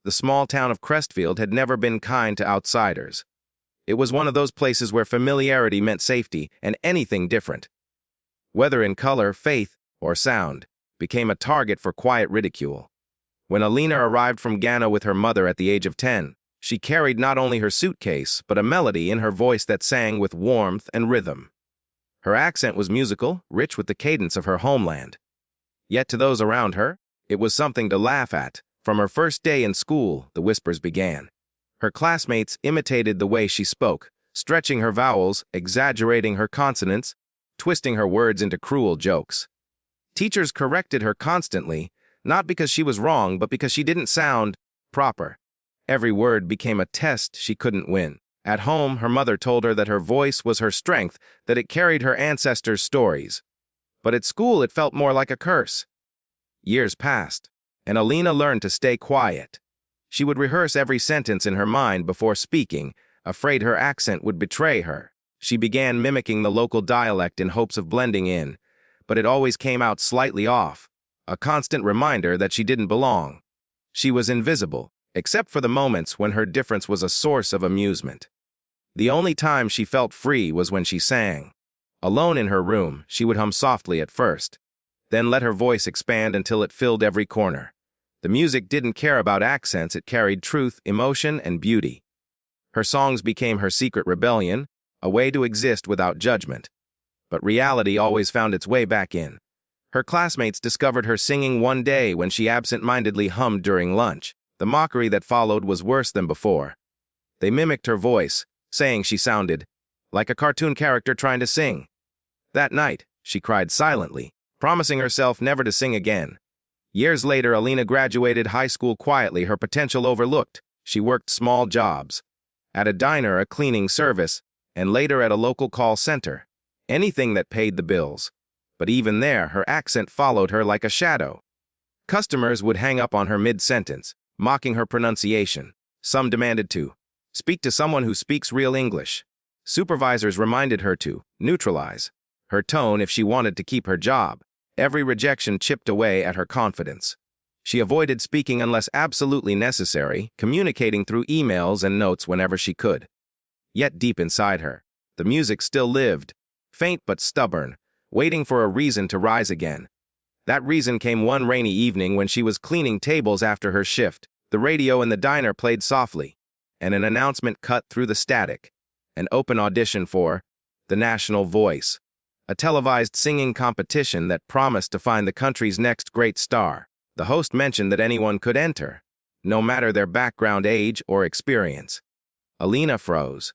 the small town of Crestfield had never been kind to outsiders. It was one of those places where familiarity meant safety, and anything different, whether in color, faith, or sound, became a target for quiet ridicule. When Alina arrived from Ghana with her mother at the age of 10, she carried not only her suitcase, but a melody in her voice that sang with warmth and rhythm. Her accent was musical, rich with the cadence of her homeland. Yet to those around her, it was something to laugh at. From her first day in school, the whispers began. Her classmates imitated the way she spoke, stretching her vowels, exaggerating her consonants, twisting her words into cruel jokes. Teachers corrected her constantly, not because she was wrong, but because she didn't sound proper. Every word became a test she couldn't win. At home, her mother told her that her voice was her strength, that it carried her ancestors' stories. But at school, it felt more like a curse. Years passed, and Alina learned to stay quiet. She would rehearse every sentence in her mind before speaking, afraid her accent would betray her. She began mimicking the local dialect in hopes of blending in, but it always came out slightly off, a constant reminder that she didn't belong. She was invisible, except for the moments when her difference was a source of amusement. The only time she felt free was when she sang. Alone in her room, she would hum softly at first, then let her voice expand until it filled every corner. The music didn't care about accents, it carried truth, emotion, and beauty. Her songs became her secret rebellion, a way to exist without judgment. But reality always found its way back in. Her classmates discovered her singing one day when she absent-mindedly hummed during lunch. The mockery that followed was worse than before. They mimicked her voice, saying she sounded like a cartoon character trying to sing. That night, she cried silently, promising herself never to sing again. Years later, Alina graduated high school quietly, her potential overlooked. She worked small jobs, at a diner, a cleaning service, and later at a local call center. Anything that paid the bills. But even there, her accent followed her like a shadow. Customers would hang up on her mid-sentence, mocking her pronunciation. Some demanded to speak to someone who speaks real English. Supervisors reminded her to neutralize her tone if she wanted to keep her job. Every rejection chipped away at her confidence. She avoided speaking unless absolutely necessary, communicating through emails and notes whenever she could. Yet deep inside her, the music still lived, faint but stubborn, waiting for a reason to rise again. That reason came one rainy evening when she was cleaning tables after her shift. The radio in the diner played softly, and an announcement cut through the static. An open audition for The National Voice, a televised singing competition that promised to find the country's next great star. The host mentioned that anyone could enter, no matter their background, age, or experience. Alina froze.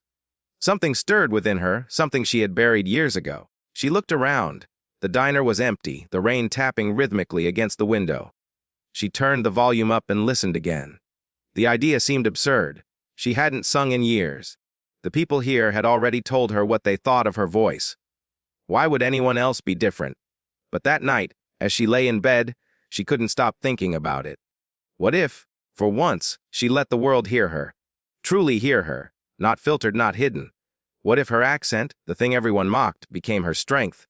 Something stirred within her, something she had buried years ago. She looked around. The diner was empty, the rain tapping rhythmically against the window. She turned the volume up and listened again. The idea seemed absurd. She hadn't sung in years. The people here had already told her what they thought of her voice. Why would anyone else be different? But that night, as she lay in bed, she couldn't stop thinking about it. What if, for once, she let the world hear her? Truly hear her, not filtered, not hidden. What if her accent, the thing everyone mocked, became her strength?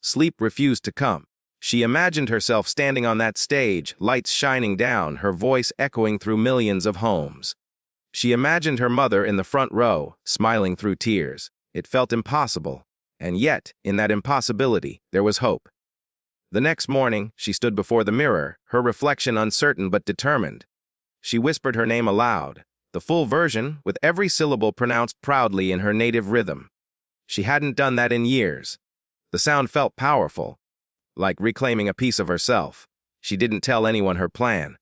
Sleep refused to come. She imagined herself standing on that stage, lights shining down, her voice echoing through millions of homes. She imagined her mother in the front row, smiling through tears. It felt impossible, and yet, in that impossibility, there was hope. The next morning, she stood before the mirror, her reflection uncertain but determined. She whispered her name aloud, the full version, with every syllable pronounced proudly in her native rhythm. She hadn't done that in years. The sound felt powerful, like reclaiming a piece of herself. She didn't tell anyone her plan.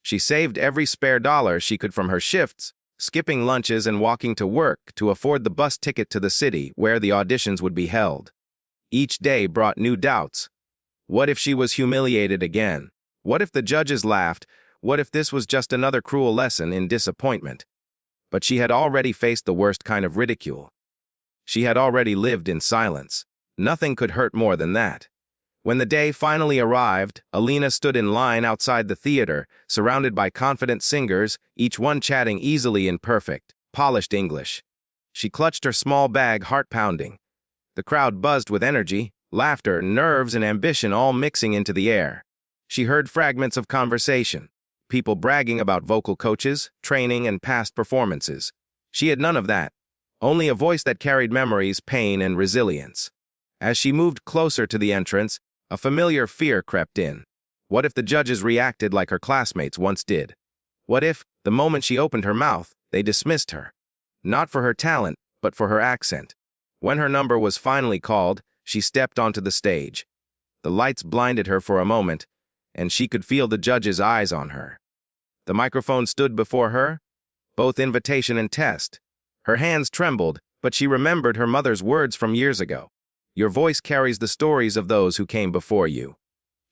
She saved every spare dollar she could from her shifts, skipping lunches and walking to work to afford the bus ticket to the city where the auditions would be held. Each day brought new doubts. What if she was humiliated again? What if the judges laughed? What if this was just another cruel lesson in disappointment? But she had already faced the worst kind of ridicule. She had already lived in silence. Nothing could hurt more than that. When the day finally arrived, Alina stood in line outside the theater, surrounded by confident singers, each one chatting easily in perfect, polished English. She clutched her small bag, heart pounding. The crowd buzzed with energy, laughter, nerves, and ambition all mixing into the air. She heard fragments of conversation. people bragging about vocal coaches, training, and past performances. She had none of that. Only a voice that carried memories, pain, and resilience. As she moved closer to the entrance, a familiar fear crept in. What if the judges reacted like her classmates once did? What if, the moment she opened her mouth, they dismissed her? Not for her talent, but for her accent. When her number was finally called, she stepped onto the stage. The lights blinded her for a moment, and she could feel the judges' eyes on her. The microphone stood before her, both invitation and test. Her hands trembled, but she remembered her mother's words from years ago. Your voice carries the stories of those who came before you.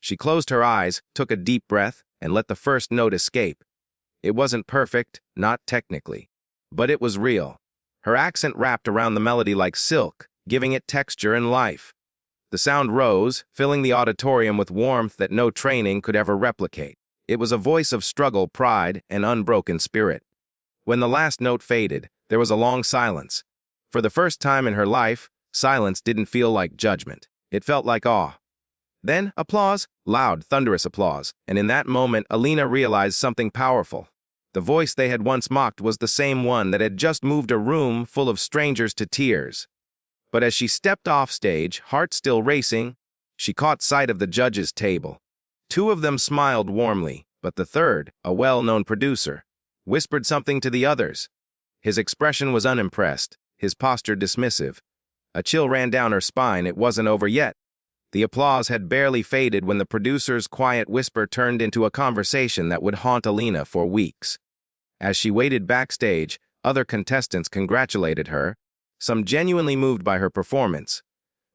She closed her eyes, took a deep breath, and let the first note escape. It wasn't perfect, not technically, but it was real. Her accent wrapped around the melody like silk, giving it texture and life. The sound rose, filling the auditorium with warmth that no training could ever replicate. It was a voice of struggle, pride, and unbroken spirit. When the last note faded, there was a long silence. For the first time in her life, silence didn't feel like judgment. It felt like awe. Then, applause, loud, thunderous applause, and in that moment, Alina realized something powerful. The voice they had once mocked was the same one that had just moved a room full of strangers to tears. But as she stepped off stage, heart still racing, she caught sight of the judges' table. Two of them smiled warmly, but the third, a well-known producer, whispered something to the others. His expression was unimpressed, his posture dismissive. A chill ran down her spine. It wasn't over yet. The applause had barely faded when the producer's quiet whisper turned into a conversation that would haunt Alina for weeks. As she waited backstage, other contestants congratulated her, some genuinely moved by her performance.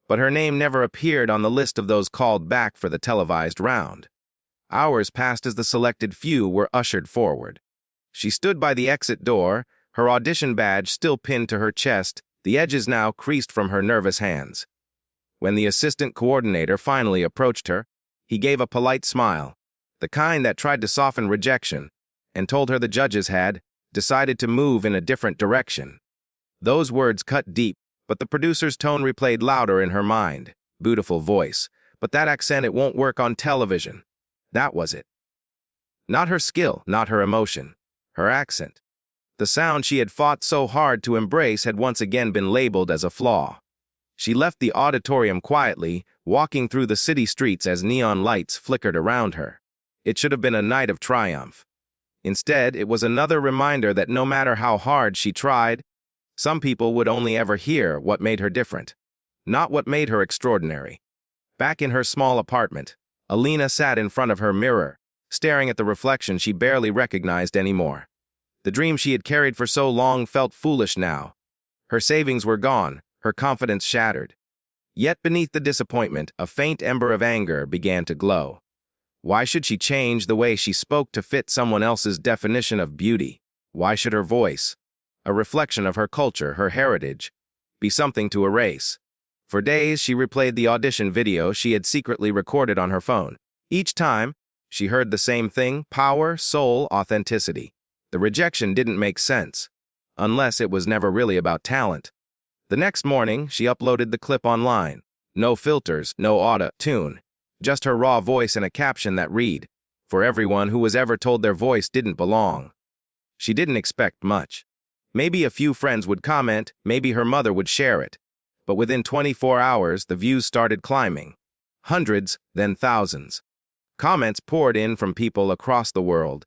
But her name never appeared on the list of those called back for the televised round. Hours passed as the selected few were ushered forward. She stood by the exit door, her audition badge still pinned to her chest, the edges now creased from her nervous hands. When the assistant coordinator finally approached her, he gave a polite smile, the kind that tried to soften rejection, and told her the judges had decided to move in a different direction. Those words cut deep, but the producer's tone replayed louder in her mind. Beautiful voice, but that accent, it won't work on television. That was it. Not her skill, not her emotion, her accent. The sound she had fought so hard to embrace had once again been labeled as a flaw. She left the auditorium quietly, walking through the city streets as neon lights flickered around her. It should have been a night of triumph. Instead, it was another reminder that no matter how hard she tried, some people would only ever hear what made her different, not what made her extraordinary. Back in her small apartment, Alina sat in front of her mirror, staring at the reflection she barely recognized anymore. The dream she had carried for so long felt foolish now. Her savings were gone, her confidence shattered. Yet beneath the disappointment, a faint ember of anger began to glow. Why should she change the way she spoke to fit someone else's definition of beauty? Why should her voice, a reflection of her culture, her heritage, be something to erase? For days, she replayed the audition video she had secretly recorded on her phone. Each time, she heard the same thing: power, soul, authenticity. The rejection didn't make sense, unless it was never really about talent. The next morning, she uploaded the clip online. No filters, no auto-tune, just her raw voice and a caption that read, "For everyone who was ever told their voice didn't belong." She didn't expect much. Maybe a few friends would comment, maybe her mother would share it. But within 24 hours, the views started climbing. Hundreds, then thousands. Comments poured in from people across the world.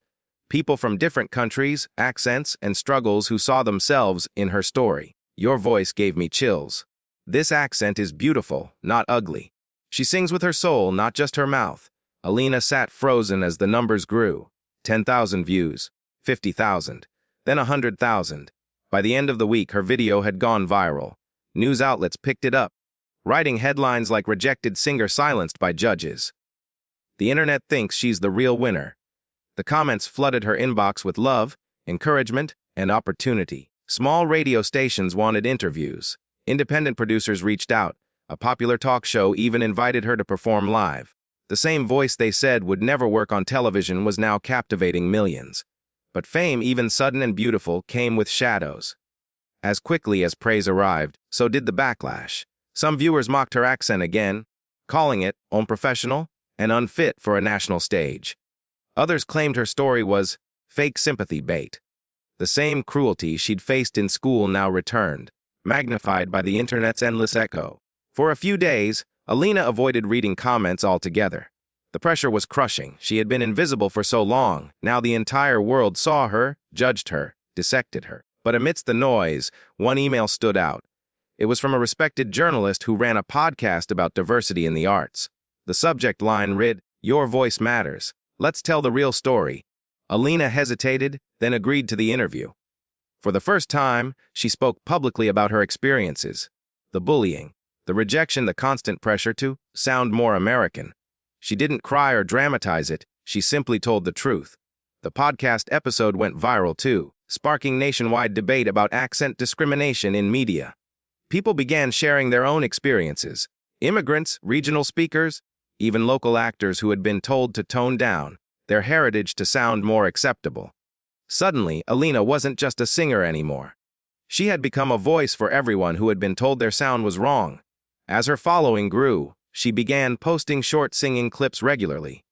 People from different countries, accents, and struggles who saw themselves in her story. Your voice gave me chills. This accent is beautiful, not ugly. She sings with her soul, not just her mouth. Alina sat frozen as the numbers grew. 10,000 views, 50,000, then 100,000. By the end of the week, her video had gone viral. News outlets picked it up, writing headlines like "Rejected Singer Silenced by Judges." The internet thinks she's the real winner. The comments flooded her inbox with love, encouragement, and opportunity. Small radio stations wanted interviews. Independent producers reached out. A popular talk show even invited her to perform live. The same voice they said would never work on television was now captivating millions. But fame, even sudden and beautiful, came with shadows. As quickly as praise arrived, so did the backlash. Some viewers mocked her accent again, calling it unprofessional and unfit for a national stage. Others claimed her story was fake sympathy bait. The same cruelty she'd faced in school now returned, magnified by the internet's endless echo. For a few days, Alina avoided reading comments altogether. The pressure was crushing. She had been invisible for so long. Now the entire world saw her, judged her, dissected her. But amidst the noise, one email stood out. It was from a respected journalist who ran a podcast about diversity in the arts. The subject line read, "Your voice matters. Let's tell the real story." Alina hesitated, then agreed to the interview. For the first time, she spoke publicly about her experiences. The bullying, the rejection, the constant pressure to sound more American. She didn't cry or dramatize it, she simply told the truth. The podcast episode went viral too, sparking nationwide debate about accent discrimination in media. People began sharing their own experiences. Immigrants, regional speakers, even local actors who had been told to tone down their heritage to sound more acceptable. Suddenly, Alina wasn't just a singer anymore. She had become a voice for everyone who had been told their sound was wrong. As her following grew, she began posting short singing clips regularly.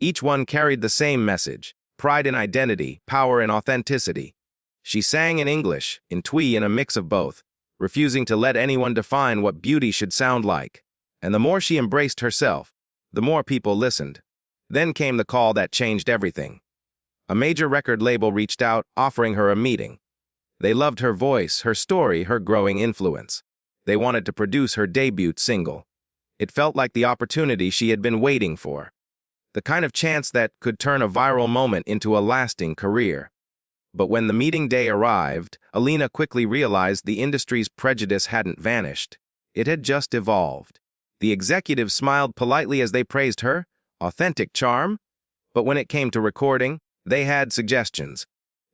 Each one carried the same message: pride in identity, power in authenticity. She sang in English, in Twi, and a mix of both, refusing to let anyone define what beauty should sound like. And the more she embraced herself, the more people listened. Then came the call that changed everything. A major record label reached out, offering her a meeting. They loved her voice, her story, her growing influence. They wanted to produce her debut single. It felt like the opportunity she had been waiting for. The kind of chance that could turn a viral moment into a lasting career. But when the meeting day arrived, Alina quickly realized the industry's prejudice hadn't vanished. It had just evolved. The executives smiled politely as they praised her authentic charm, but when it came to recording, they had suggestions.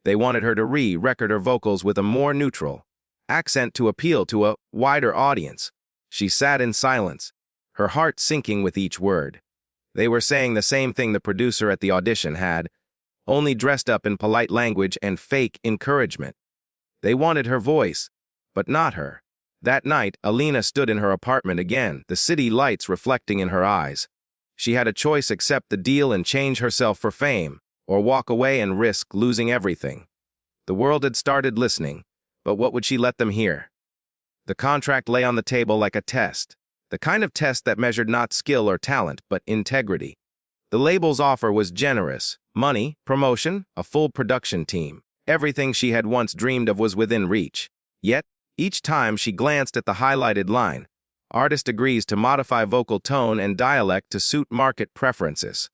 They wanted her to re-record her vocals with a more neutral accent to appeal to a wider audience. She sat in silence, her heart sinking with each word. They were saying the same thing the producer at the audition had, only dressed up in polite language and fake encouragement. They wanted her voice, but not her. That night, Alina stood in her apartment again, the city lights reflecting in her eyes. She had a choice: accept the deal and change herself for fame, or walk away and risk losing everything. The world had started listening, but what would she let them hear? The contract lay on the table like a test, the kind of test that measured not skill or talent, but integrity. The label's offer was generous: money, promotion, a full production team. Everything she had once dreamed of was within reach. Yet, each time she glanced at the highlighted line, "Artist agrees to modify vocal tone and dialect to suit market preferences,"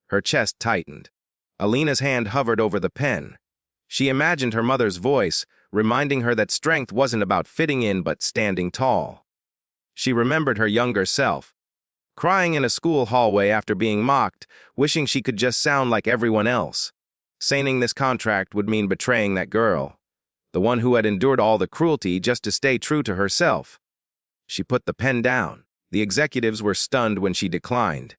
her chest tightened. Alina's hand hovered over the pen. She imagined her mother's voice, reminding her that strength wasn't about fitting in but standing tall. She remembered her younger self, crying in a school hallway after being mocked, wishing she could just sound like everyone else. Signing this contract would mean betraying that girl, the one who had endured all the cruelty just to stay true to herself. She put the pen down. The executives were stunned when she declined.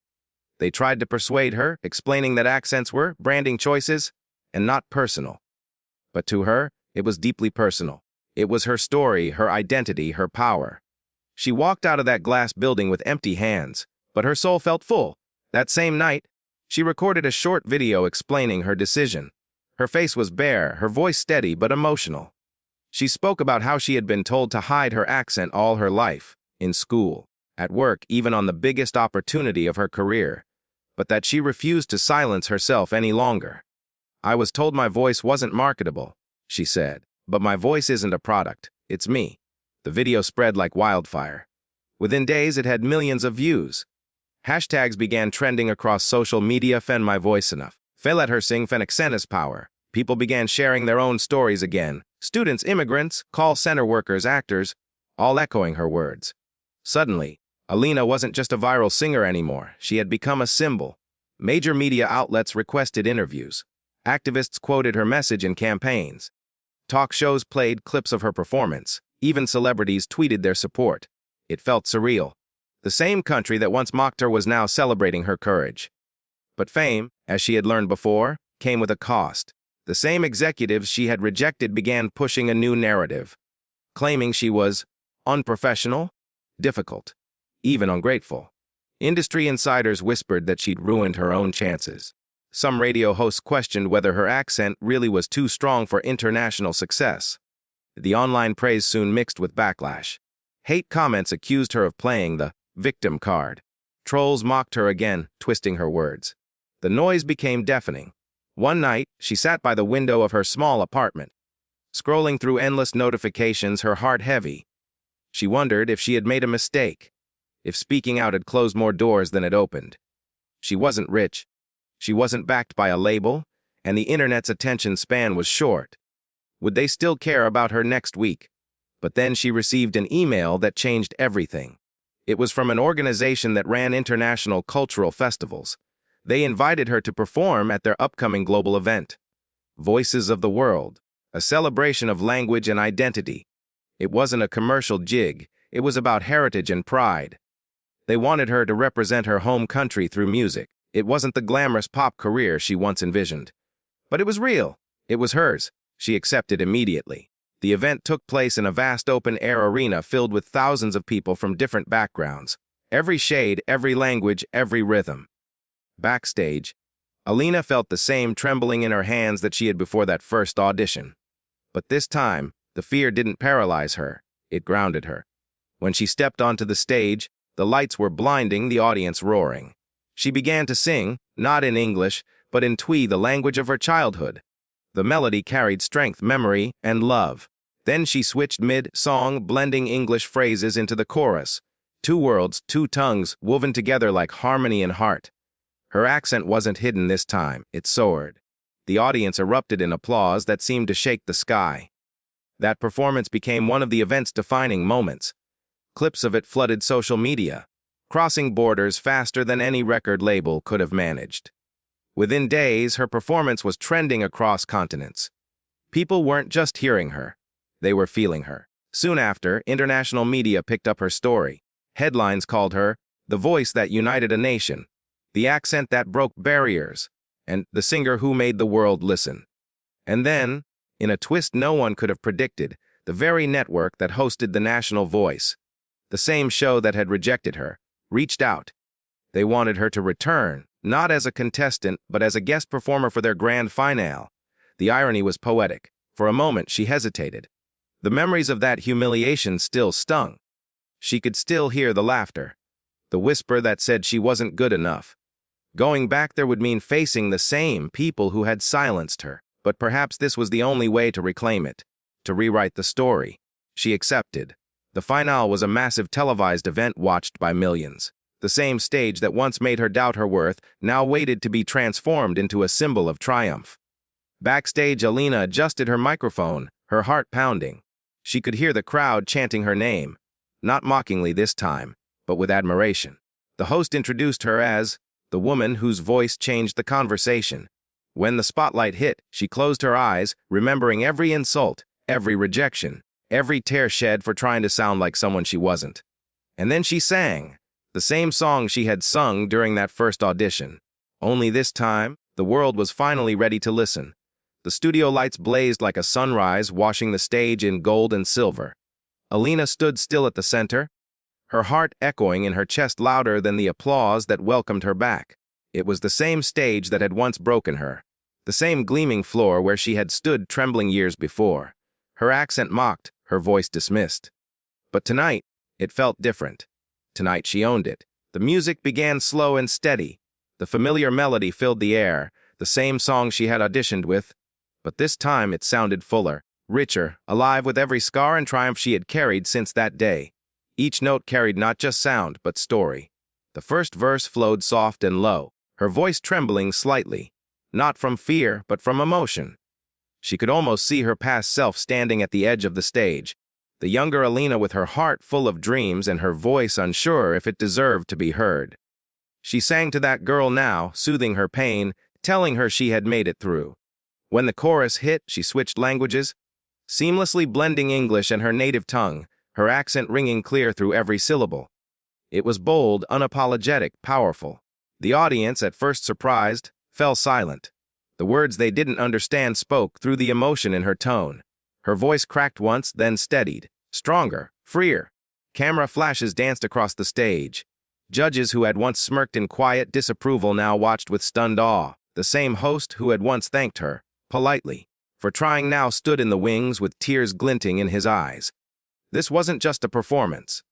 They tried to persuade her, explaining that accents were branding choices and not personal. But to her, it was deeply personal. It was her story, her identity, her power. She walked out of that glass building with empty hands, but her soul felt full. That same night, she recorded a short video explaining her decision. Her face was bare, her voice steady but emotional. She spoke about how she had been told to hide her accent all her life, in school, at work, even on the biggest opportunity of her career, but that she refused to silence herself any longer. "I was told my voice wasn't marketable," she said, "but my voice isn't a product, it's me." The video spread like wildfire. Within days, it had millions of views. Hashtags began trending across social media: "Fen my voice enough," "Fe let her sing, fen accent power." People began sharing their own stories again. Students, immigrants, call center workers, actors, all echoing her words. Suddenly, Alina wasn't just a viral singer anymore. She had become a symbol. Major media outlets requested interviews. Activists quoted her message in campaigns. Talk shows played clips of her performance. Even celebrities tweeted their support. It felt surreal. The same country that once mocked her was now celebrating her courage. But fame, as she had learned before, came with a cost. The same executives she had rejected began pushing a new narrative, claiming she was unprofessional, difficult, even ungrateful. Industry insiders whispered that she'd ruined her own chances. Some radio hosts questioned whether her accent really was too strong for international success. The online praise soon mixed with backlash. Hate comments accused her of playing the victim card. Trolls mocked her again, twisting her words. The noise became deafening. One night, she sat by the window of her small apartment, scrolling through endless notifications, her heart heavy. She wondered if she had made a mistake, if speaking out had closed more doors than it opened. She wasn't rich. She wasn't backed by a label, and the internet's attention span was short. Would they still care about her next week? But then she received an email that changed everything. It was from an organization that ran international cultural festivals. They invited her to perform at their upcoming global event, Voices of the World, a celebration of language and identity. It wasn't a commercial jig. It was about heritage and pride. They wanted her to represent her home country through music. It wasn't the glamorous pop career she once envisioned. But it was real. It was hers. She accepted immediately. The event took place in a vast open-air arena filled with thousands of people from different backgrounds. Every shade, every language, every rhythm. Backstage, Alina felt the same trembling in her hands that she had before that first audition. But this time, the fear didn't paralyze her. It grounded her. When she stepped onto the stage, the lights were blinding, the audience roaring. She began to sing, not in English, but in Twi, the language of her childhood. The melody carried strength, memory, and love. Then she switched mid-song, blending English phrases into the chorus. Two worlds, two tongues, woven together like harmony and heart. Her accent wasn't hidden this time, it soared. The audience erupted in applause that seemed to shake the sky. That performance became one of the event's defining moments. Clips of it flooded social media, crossing borders faster than any record label could have managed. Within days, her performance was trending across continents. People weren't just hearing her, they were feeling her. Soon after, international media picked up her story. Headlines called her the voice that united a nation, the accent that broke barriers, and the singer who made the world listen. And then, in a twist no one could have predicted, the very network that hosted the National Voice, the same show that had rejected her, reached out. They wanted her to return, not as a contestant, but as a guest performer for their grand finale. The irony was poetic. For a moment, she hesitated. The memories of that humiliation still stung. She could still hear the laughter, the whisper that said she wasn't good enough. Going back there would mean facing the same people who had silenced her. But perhaps this was the only way to reclaim it, to rewrite the story. She accepted. The finale was a massive televised event watched by millions. The same stage that once made her doubt her worth now waited to be transformed into a symbol of triumph. Backstage, Alina adjusted her microphone, her heart pounding. She could hear the crowd chanting her name, not mockingly this time, but with admiration. The host introduced her as the woman whose voice changed the conversation. When the spotlight hit, she closed her eyes, remembering every insult, every rejection, every tear shed for trying to sound like someone she wasn't. And then she sang, the same song she had sung during that first audition. Only this time, the world was finally ready to listen. The studio lights blazed like a sunrise, washing the stage in gold and silver. Alina stood still at the center, her heart echoing in her chest louder than the applause that welcomed her back. It was the same stage that had once broken her, the same gleaming floor where she had stood trembling years before. Her accent mocked, her voice dismissed. But tonight, it felt different. Tonight she owned it. The music began slow and steady. The familiar melody filled the air, the same song she had auditioned with. But this time it sounded fuller, richer, alive with every scar and triumph she had carried since that day. Each note carried not just sound, but story. The first verse flowed soft and low, her voice trembling slightly, not from fear, but from emotion. She could almost see her past self standing at the edge of the stage, the younger Alina with her heart full of dreams and her voice unsure if it deserved to be heard. She sang to that girl now, soothing her pain, telling her she had made it through. When the chorus hit, she switched languages, seamlessly blending English and her native tongue, her accent ringing clear through every syllable. It was bold, unapologetic, powerful. The audience, at first surprised, fell silent. The words they didn't understand spoke through the emotion in her tone. Her voice cracked once, then steadied. Stronger, freer. Camera flashes danced across the stage. Judges who had once smirked in quiet disapproval now watched with stunned awe. The same host who had once thanked her, politely, for trying now stood in the wings with tears glinting in his eyes. This wasn't just a performance.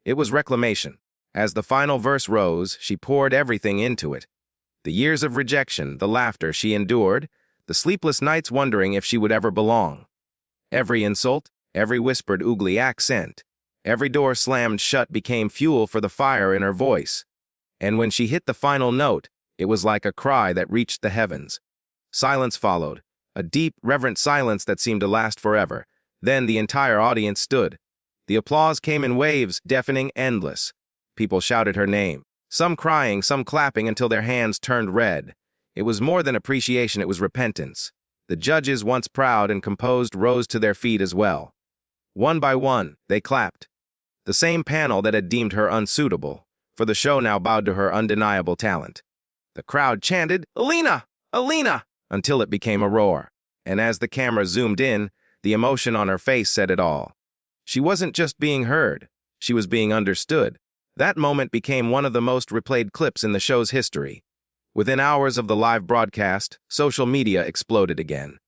It was reclamation. As the final verse rose, she poured everything into it. The years of rejection, the laughter she endured, the sleepless nights wondering if she would ever belong. Every insult, every whispered oogly accent, every door slammed shut became fuel for the fire in her voice. And when she hit the final note, it was like a cry that reached the heavens. Silence followed, a deep, reverent silence that seemed to last forever. Then the entire audience stood. The applause came in waves, deafening, endless. People shouted her name, some crying, some clapping until their hands turned red. It was more than appreciation, it was repentance. The judges, once proud and composed, rose to their feet as well. One by one, they clapped. The same panel that had deemed her unsuitable, for the show now bowed to her undeniable talent. The crowd chanted, "Alina! Alina!" until it became a roar. And as the camera zoomed in, the emotion on her face said it all. She wasn't just being heard, she was being understood. That moment became one of the most replayed clips in the show's history. Within hours of the live broadcast, social media exploded again.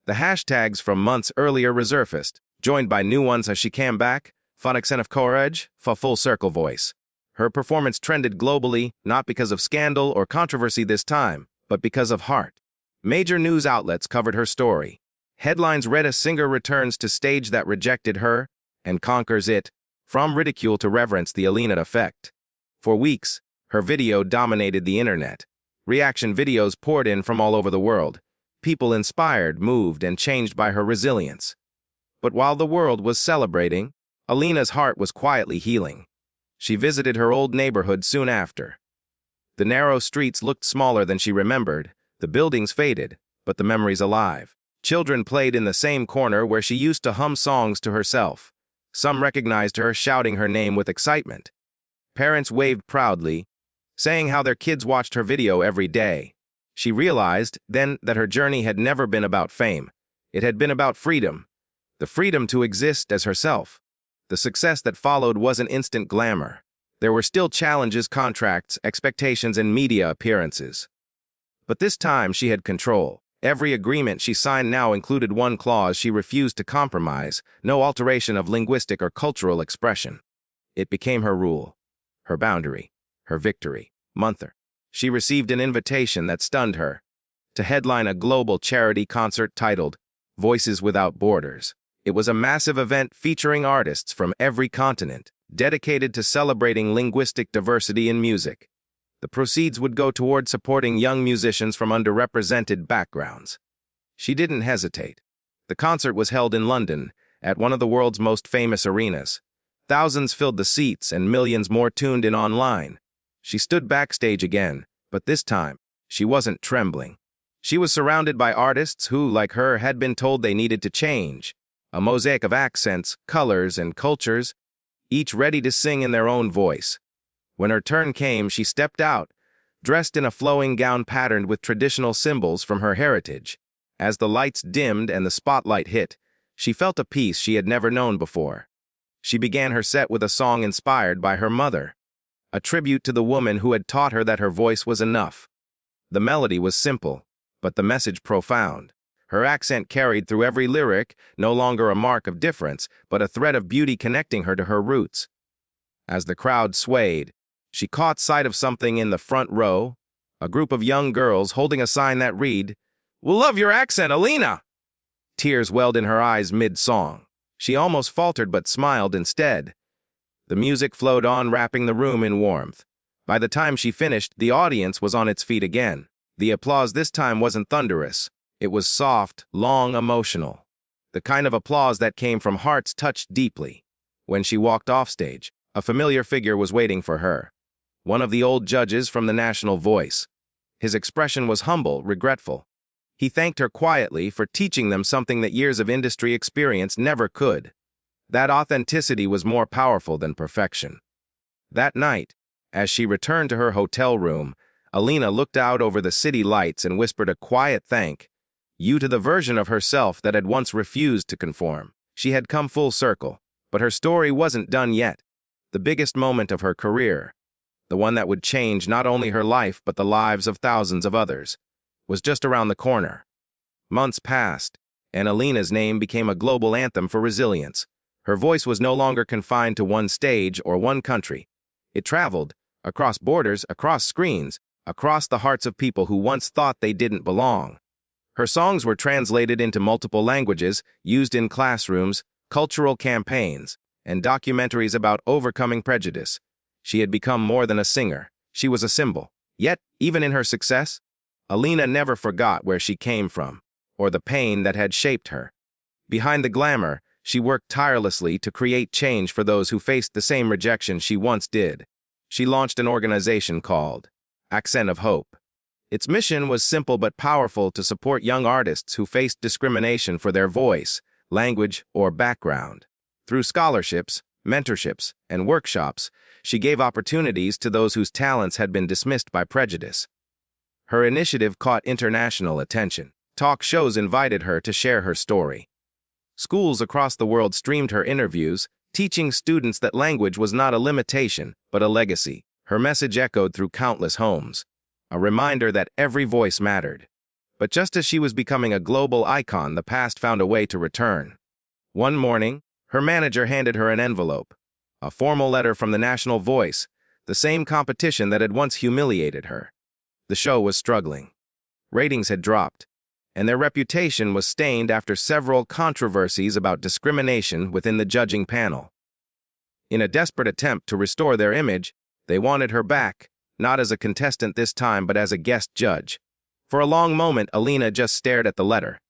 The hashtags from months earlier resurfaced, joined by new ones as she came back, phonics and of courage, for full circle voice. Her performance trended globally, not because of scandal or controversy this time, but because of heart. Major news outlets covered her story. Headlines read a singer returns to stage that rejected her and conquers it, from ridicule to reverence, the Alina effect. For weeks, her video dominated the internet. Reaction videos poured in from all over the world. People inspired, moved, and changed by her resilience. But while the world was celebrating, Alina's heart was quietly healing. She visited her old neighborhood soon after. The narrow streets looked smaller than she remembered, the buildings faded, but the memories alive. Children played in the same corner where she used to hum songs to herself. Some recognized her, shouting her name with excitement. Parents waved proudly, saying how their kids watched her video every day. She realized then that her journey had never been about fame. It had been about freedom, the freedom to exist as herself. The success that followed wasn't instant glamour. There were still challenges, contracts, expectations, and media appearances. But this time she had control. Every agreement she signed now included one clause she refused to compromise: no alteration of linguistic or cultural expression. It became her rule, her boundary, her victory. Monther. She received an invitation that stunned her to headline a global charity concert titled Voices Without Borders. It was a massive event featuring artists from every continent, dedicated to celebrating linguistic diversity in music. The proceeds would go toward supporting young musicians from underrepresented backgrounds. She didn't hesitate. The concert was held in London, at one of the world's most famous arenas. Thousands filled the seats and millions more tuned in online. She stood backstage again, but this time, she wasn't trembling. She was surrounded by artists who, like her, had been told they needed to change. A mosaic of accents, colors, and cultures, each ready to sing in their own voice. When her turn came, she stepped out, dressed in a flowing gown patterned with traditional symbols from her heritage. As the lights dimmed and the spotlight hit, she felt a peace she had never known before. She began her set with a song inspired by her mother, a tribute to the woman who had taught her that her voice was enough. The melody was simple, but the message profound. Her accent carried through every lyric, no longer a mark of difference, but a thread of beauty connecting her to her roots. As the crowd swayed, she caught sight of something in the front row, a group of young girls holding a sign that read, "We love your accent, Alina!" Tears welled in her eyes mid-song. She almost faltered but smiled instead. The music flowed on, wrapping the room in warmth. By the time she finished, the audience was on its feet again. The applause this time wasn't thunderous. It was soft, long, emotional. The kind of applause that came from hearts touched deeply. When she walked offstage, a familiar figure was waiting for her. One of the old judges from the National Voice. His expression was humble, regretful. He thanked her quietly for teaching them something that years of industry experience never could. That authenticity was more powerful than perfection. That night, as she returned to her hotel room, Alina looked out over the city lights and whispered a quiet thank you to the version of herself that had once refused to conform. She had come full circle, but her story wasn't done yet. The biggest moment of her career, the one that would change not only her life but the lives of thousands of others. was just around the corner. Months passed, and Alina's name became a global anthem for resilience. Her voice was no longer confined to one stage or one country. It traveled across borders, across screens, across the hearts of people who once thought they didn't belong. Her songs were translated into multiple languages, used in classrooms, cultural campaigns, and documentaries about overcoming prejudice. She had become more than a singer. She was a symbol. Yet, even in her success, Alina never forgot where she came from, or the pain that had shaped her. Behind the glamour, she worked tirelessly to create change for those who faced the same rejection she once did. She launched an organization called Accent of Hope. Its mission was simple but powerful: to support young artists who faced discrimination for their voice, language, or background. Through scholarships, mentorships, and workshops, she gave opportunities to those whose talents had been dismissed by prejudice. Her initiative caught international attention. Talk shows invited her to share her story. Schools across the world streamed her interviews, teaching students that language was not a limitation, but a legacy. Her message echoed through countless homes, a reminder that every voice mattered. But just as she was becoming a global icon, the past found a way to return. One morning, her manager handed her an envelope, a formal letter from the National Voice, the same competition that had once humiliated her. The show was struggling. Ratings had dropped, and their reputation was stained after several controversies about discrimination within the judging panel. In a desperate attempt to restore their image, they wanted her back, not as a contestant this time, but as a guest judge. For a long moment, Alina just stared at the letter.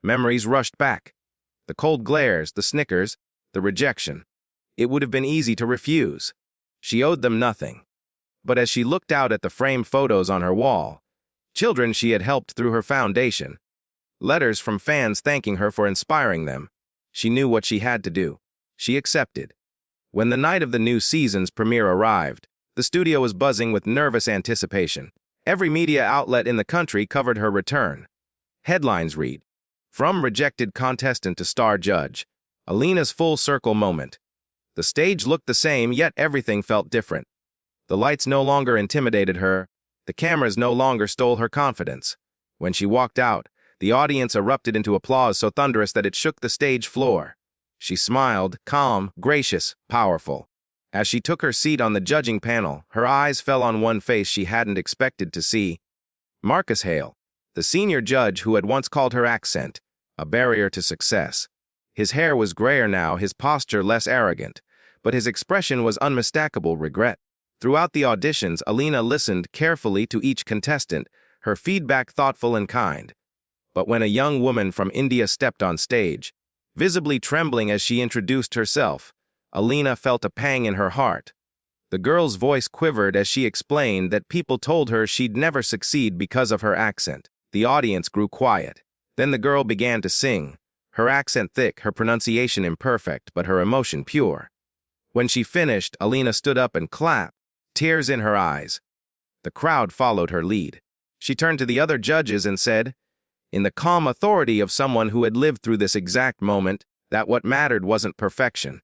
Memories rushed back. The cold glares, the snickers, the rejection. It would have been easy to refuse. She owed them nothing. But as she looked out at the framed photos on her wall, children she had helped through her foundation, letters from fans thanking her for inspiring them, she knew what she had to do. She accepted. When the night of the new season's premiere arrived, the studio was buzzing with nervous anticipation. Every media outlet in the country covered her return. Headlines read, "From rejected contestant to star judge, Alina's full circle moment." The stage looked the same, yet everything felt different. The lights no longer intimidated her. The cameras no longer stole her confidence. When she walked out, the audience erupted into applause so thunderous that it shook the stage floor. She smiled, calm, gracious, powerful. As she took her seat on the judging panel, her eyes fell on one face she hadn't expected to see. Marcus Hale, the senior judge who had once called her accent a barrier to success. His hair was grayer now, his posture less arrogant, but his expression was unmistakable regret. Throughout the auditions, Alina listened carefully to each contestant, her feedback thoughtful and kind. But when a young woman from India stepped on stage, visibly trembling as she introduced herself, Alina felt a pang in her heart. The girl's voice quivered as she explained that people told her she'd never succeed because of her accent. The audience grew quiet. Then the girl began to sing, her accent thick, her pronunciation imperfect, but her emotion pure. When she finished, Alina stood up and clapped, tears in her eyes. The crowd followed her lead. She turned to the other judges and said, in the calm authority of someone who had lived through this exact moment, that what mattered wasn't perfection.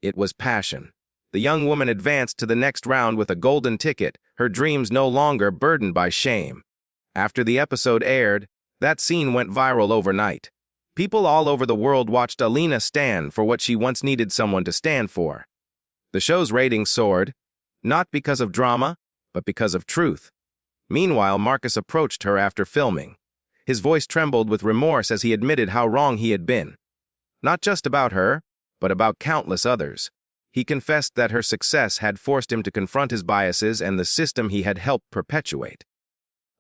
It was passion. The young woman advanced to the next round with a golden ticket, her dreams no longer burdened by shame. After the episode aired, that scene went viral overnight. People all over the world watched Alina stand for what she once needed someone to stand for. The show's ratings soared, not because of drama, but because of truth. Meanwhile, Marcus approached her after filming. His voice trembled with remorse as he admitted how wrong he had been. Not just about her, but about countless others. He confessed that her success had forced him to confront his biases and the system he had helped perpetuate.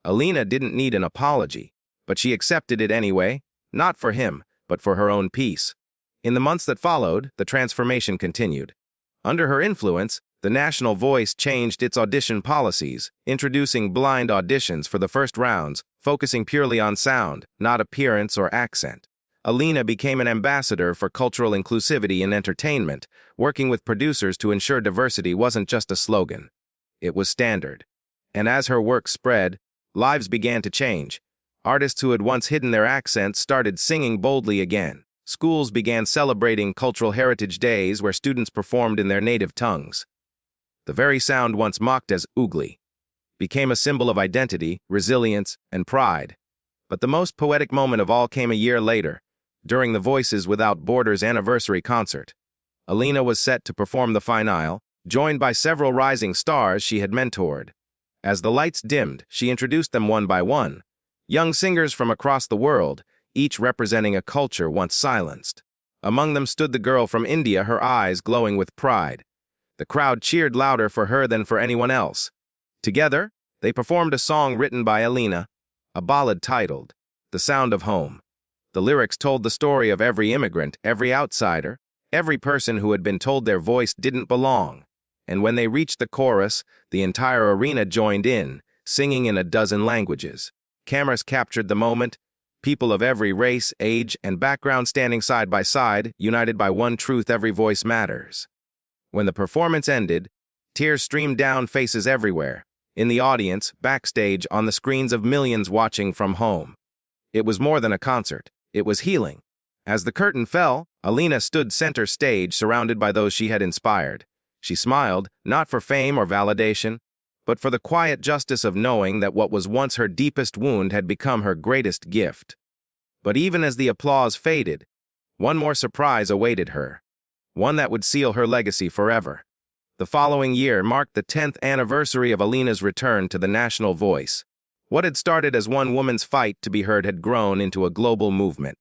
Alina didn't need an apology, but she accepted it anyway, not for him, but for her own peace. In the months that followed, the transformation continued. Under her influence, the National Voice changed its audition policies, introducing blind auditions for the first rounds, focusing purely on sound, not appearance or accent. Alina became an ambassador for cultural inclusivity in entertainment, working with producers to ensure diversity wasn't just a slogan. It was standard. And as her work spread, lives began to change. Artists who had once hidden their accents started singing boldly again. Schools began celebrating cultural heritage days where students performed in their native tongues. The very sound once mocked as oogly became a symbol of identity, resilience, and pride. But the most poetic moment of all came a year later, during the Voices Without Borders anniversary concert. Alina was set to perform the finale, joined by several rising stars she had mentored. As the lights dimmed, she introduced them one by one, young singers from across the world, each representing a culture once silenced. Among them stood the girl from India, her eyes glowing with pride. The crowd cheered louder for her than for anyone else. Together, they performed a song written by Alina, a ballad titled, "The Sound of Home." The lyrics told the story of every immigrant, every outsider, every person who had been told their voice didn't belong. And when they reached the chorus, the entire arena joined in, singing in a dozen languages. Cameras captured the moment, people of every race, age, and background standing side by side, united by one truth: every voice matters. When the performance ended, tears streamed down faces everywhere, in the audience, backstage, on the screens of millions watching from home. It was more than a concert. It was healing. As the curtain fell, Alina stood center stage, surrounded by those she had inspired. She smiled, not for fame or validation, but for the quiet justice of knowing that what was once her deepest wound had become her greatest gift. But even as the applause faded, one more surprise awaited her, one that would seal her legacy forever. The following year marked the 10th anniversary of Alina's return to the national voice. What had started as one woman's fight to be heard had grown into a global movement.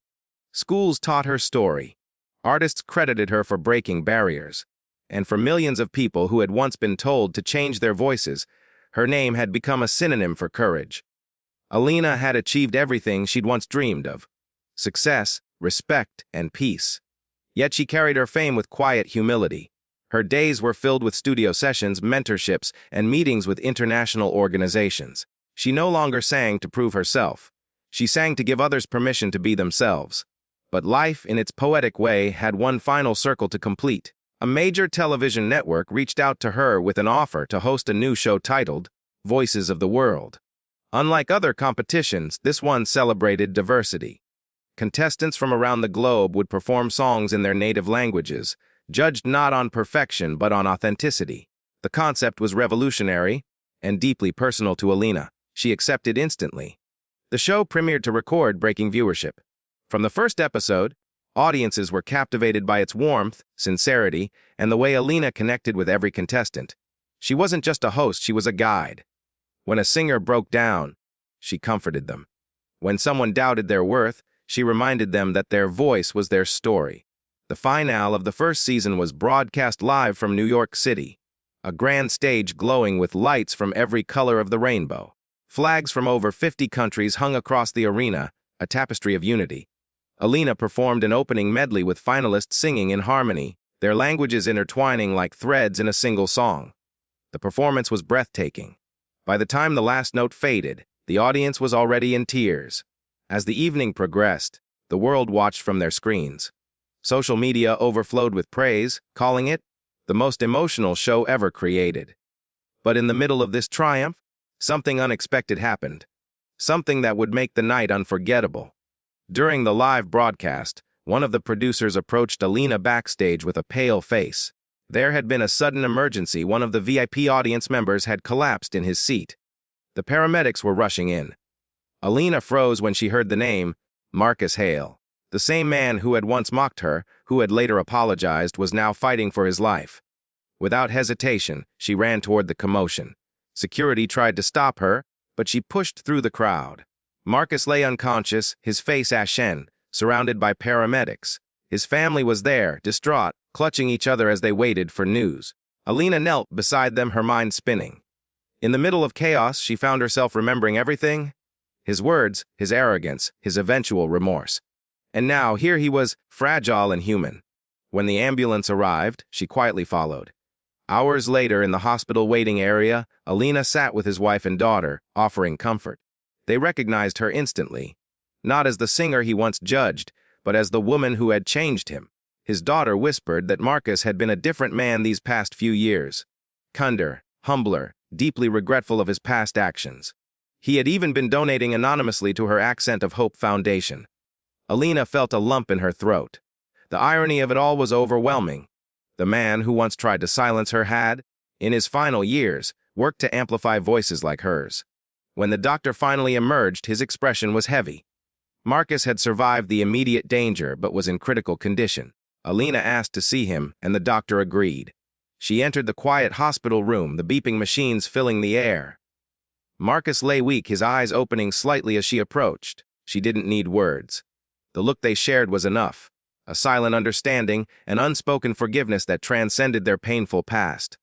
Schools taught her story. Artists credited her for breaking barriers. And for millions of people who had once been told to change their voices, her name had become a synonym for courage. Alina had achieved everything she'd once dreamed of: success, respect, and peace. Yet she carried her fame with quiet humility. Her days were filled with studio sessions, mentorships, and meetings with international organizations. She no longer sang to prove herself. She sang to give others permission to be themselves. But life, in its poetic way, had one final circle to complete. A major television network reached out to her with an offer to host a new show titled Voices of the World. Unlike other competitions, this one celebrated diversity. Contestants from around the globe would perform songs in their native languages, judged not on perfection but on authenticity. The concept was revolutionary and deeply personal to Alina. She accepted instantly. The show premiered to record-breaking viewership. From the first episode, audiences were captivated by its warmth, sincerity, and the way Alina connected with every contestant. She wasn't just a host, she was a guide. When a singer broke down, she comforted them. When someone doubted their worth, she reminded them that their voice was their story. The finale of the first season was broadcast live from New York City, a grand stage glowing with lights from every color of the rainbow. Flags from over 50 countries hung across the arena, a tapestry of unity. Alina performed an opening medley with finalists singing in harmony, their languages intertwining like threads in a single song. The performance was breathtaking. By the time the last note faded, the audience was already in tears. As the evening progressed, the world watched from their screens. Social media overflowed with praise, calling it the most emotional show ever created. But in the middle of this triumph, something unexpected happened. Something that would make the night unforgettable. During the live broadcast, one of the producers approached Alina backstage with a pale face. There had been a sudden emergency. One of the VIP audience members had collapsed in his seat. The paramedics were rushing in. Alina froze when she heard the name, Marcus Hale. The same man who had once mocked her, who had later apologized, was now fighting for his life. Without hesitation, she ran toward the commotion. Security tried to stop her, but she pushed through the crowd. Marcus lay unconscious, his face ashen, surrounded by paramedics. His family was there, distraught, clutching each other as they waited for news. Alina knelt beside them, her mind spinning. In the middle of chaos, she found herself remembering everything: his words, his arrogance, his eventual remorse. And now, here he was, fragile and human. When the ambulance arrived, she quietly followed. Hours later, in the hospital waiting area, Alina sat with his wife and daughter, offering comfort. They recognized her instantly, not as the singer he once judged, but as the woman who had changed him. His daughter whispered that Marcus had been a different man these past few years. Kinder, humbler, deeply regretful of his past actions. He had even been donating anonymously to her Accent of Hope Foundation. Alina felt a lump in her throat. The irony of it all was overwhelming. The man who once tried to silence her had, in his final years, worked to amplify voices like hers. When the doctor finally emerged, his expression was heavy. Marcus had survived the immediate danger but was in critical condition. Alina asked to see him, and the doctor agreed. She entered the quiet hospital room, the beeping machines filling the air. Marcus lay weak, his eyes opening slightly as she approached. She didn't need words. The look they shared was enough. A silent understanding, an unspoken forgiveness that transcended their painful past.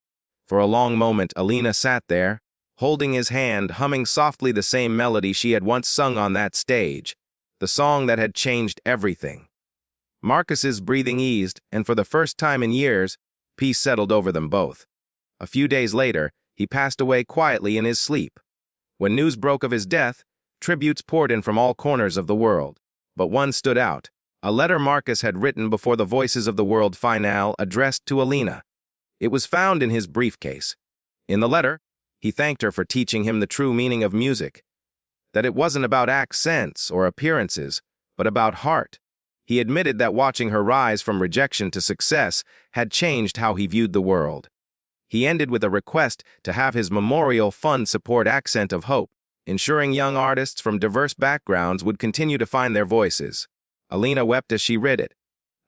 For a long moment, Alina sat there, holding his hand, humming softly the same melody she had once sung on that stage, the song that had changed everything. Marcus's breathing eased, and for the first time in years, peace settled over them both. A few days later, he passed away quietly in his sleep. When news broke of his death, tributes poured in from all corners of the world. But one stood out, a letter Marcus had written before the Voices of the World finale addressed to Alina. It was found in his briefcase. In the letter, he thanked her for teaching him the true meaning of music, that it wasn't about accents or appearances, but about heart. He admitted that watching her rise from rejection to success had changed how he viewed the world. He ended with a request to have his memorial fund support Accent of Hope, ensuring young artists from diverse backgrounds would continue to find their voices. Alina wept as she read it,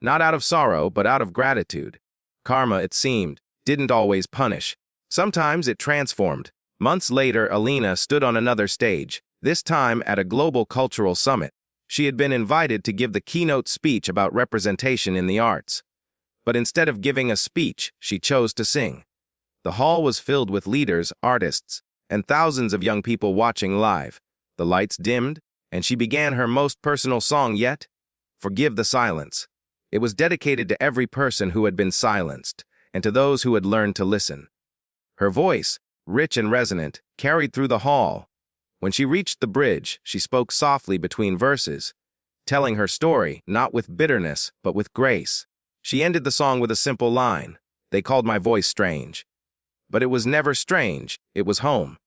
not out of sorrow, but out of gratitude. Karma, it seemed, didn't always punish. Sometimes it transformed. Months later, Alina stood on another stage, this time at a global cultural summit. She had been invited to give the keynote speech about representation in the arts. But instead of giving a speech, she chose to sing. The hall was filled with leaders, artists, and thousands of young people watching live. The lights dimmed, and she began her most personal song yet, "Forgive the Silence." It was dedicated to every person who had been silenced, and to those who had learned to listen. Her voice, rich and resonant, carried through the hall. When she reached the bridge, she spoke softly between verses, telling her story, not with bitterness, but with grace. She ended the song with a simple line, "They called my voice strange." But it was never strange, it was home.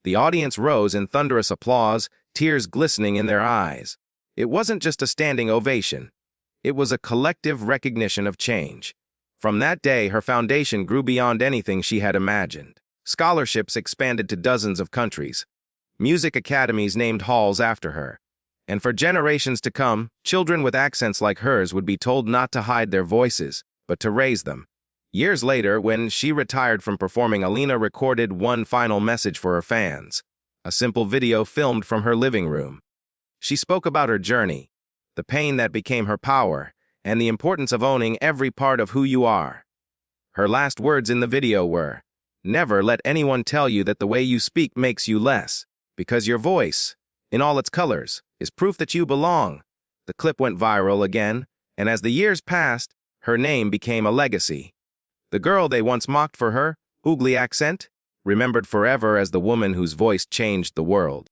The audience rose in thunderous applause, tears glistening in their eyes. It wasn't just a standing ovation. It was a collective recognition of change. From that day, her foundation grew beyond anything she had imagined. Scholarships expanded to dozens of countries. Music academies named halls after her. And for generations to come, children with accents like hers would be told not to hide their voices, but to raise them. Years later, when she retired from performing, Alina recorded one final message for her fans, a simple video filmed from her living room. She spoke about her journey, the pain that became her power, and the importance of owning every part of who you are. Her last words in the video were, "Never let anyone tell you that the way you speak makes you less, because your voice, in all its colors, is proof that you belong." The clip went viral again, and as the years passed, her name became a legacy. The girl they once mocked for her ugly accent, remembered forever as the woman whose voice changed the world.